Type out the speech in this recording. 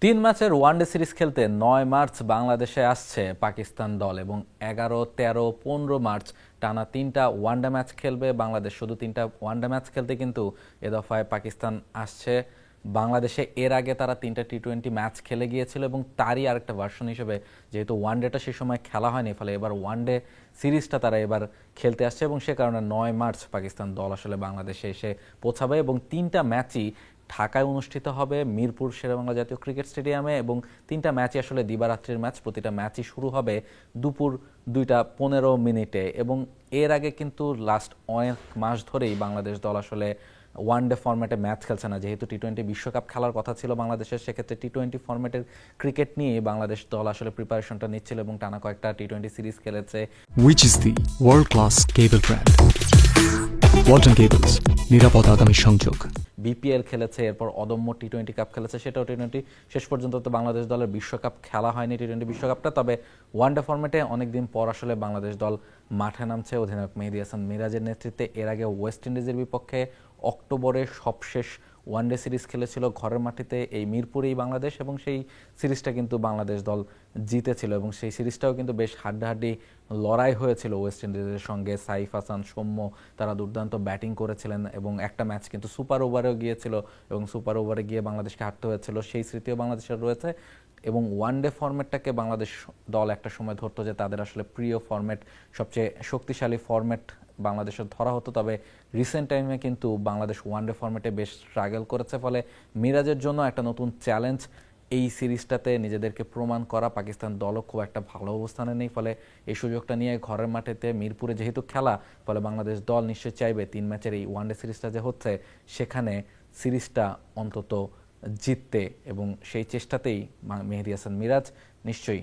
3 ম্যাচের one day series খেলতে 9 March বাংলাদেশে আসছে পাকিস্তান দল এবং 11, 13, 15 মার্চ টানা 3টা ওয়ানডে ম্যাচ খেলবে বাংলাদেশ। শুধু 3টা ওয়ানডে ম্যাচ খেলতে কিন্তু এ দফায় পাকিস্তান আসছে বাংলাদেশে। এর আগে তারা 3টা টি-20 ম্যাচ খেলে গিয়েছিল এবং তারই আরেকটা ভার্সন হিসেবে যেহেতু ওয়ানডেটা সে সময় খেলা হয়নি, ফলে এবার ওয়ানডে সিরিজটা তারা এবার খেলতে আসছে এবং সে কারণে 9 মার্চ পাকিস্তান দল আসলে বাংলাদেশে এসে পৌঁছাবে এবং 3টা ম্যাচই ঢাকায় অনুষ্ঠিত হবে মিরপুর শেরেবাংলা জাতীয় ক্রিকেট স্টেডিয়ামে এবং 3টা ম্যাচই আসলে দিবারাত্রির ম্যাচ। প্রতিটা ম্যাচই শুরু হবে দুপুর 2টা 15 মিনিটে এবং এর আগে কিন্তু লাস্ট অনেক মাস ধরেই বাংলাদেশ দল আসলে ওয়ানডে ফরম্যাটে ম্যাচ খেলছে না। যেহেতু টি-20 বিশ্বকাপ খেলার কথা ছিল বাংলাদেশের, সেক্ষেত্রে টি-20 ফরম্যাটের ক্রিকেট নিয়ে বাংলাদেশ দল আসলে প্রিপারেশনটা নিচ্ছিল এবং টানা কয়েকটা টি-20 সিরিজ খেলেছে। Which is the world-class cable brand? Walton Cables, নিরাপদ আগামী সংযোগ। বিপিএল খেলেছে, এরপর অদম্য টি-20 কাপ খেলেছে, সেটাও টি-20। শেষ পর্যন্ত তো বাংলাদেশ দলের বিশ্বকাপ খেলা হয়নি, টি-20 বিশ্বকাপটা। তবে ওয়ানডে ফরম্যাটে অনেকদিন পর আসলে বাংলাদেশ দল মাঠে নামছে অধিনায়ক মেহেদী হাসান মিরাজের নেতৃত্বে। এর আগে ওয়েস্ট ইন্ডিজের বিপক্ষে অক্টোবরে সবশেষ ওয়ানডে সিরিজ খেলেছিল ঘরের মাটিতে এই মিরপুরেই বাংলাদেশ এবং সেই সিরিজটা কিন্তু বাংলাদেশ দল জিতেছিল এবং সেই সিরিজটাও কিন্তু বেশ হাড্ডাহাড্ডি লড়াই হয়েছিল ওয়েস্ট ইন্ডিজের সঙ্গে। সাইফ হাসান, সৌম্য তারা দুর্দান্ত ব্যাটিং করেছিলেন এবং একটা ম্যাচ কিন্তু সুপার ওভারেও গিয়েছিল এবং সুপার ওভারে গিয়ে বাংলাদেশকে হারতে হয়েছিল, সেই স্মৃতিও বাংলাদেশের রয়েছে। এবং ওয়ানডে ফরম্যাটটাকে বাংলাদেশ দল একটা সময় ধরতো যে তাদের আসলে প্রিয় ফরম্যাট, সবচেয়ে শক্তিশালী ফরম্যাট বাংলাদেশের ধরা হতো। তবে রিসেন্ট টাইমে কিন্তু বাংলাদেশ ওয়ানডে ফরম্যাটে বেশ স্ট্রাগল করেছে, ফলে মিরাজের জন্য একটা নতুন চ্যালেঞ্জ এই সিরিজটাতে নিজেদেরকে প্রমাণ করা। পাকিস্তান দলও খুব একটা ভালো অবস্থানে নেই, ফলে এই সুযোগটা নিয়ে ঘরের মাঠেতে মিরপুরে যেহেতু খেলা, ফলে বাংলাদেশ দল নিশ্চয়ই চাইবে 3 ম্যাচের এই ওয়ানডে সিরিজটা যে হচ্ছে সেখানে সিরিজটা অন্তত জিততে এবং সেই চেষ্টাতেই মেহেদী হাসান মিরাজ নিশ্চয়ই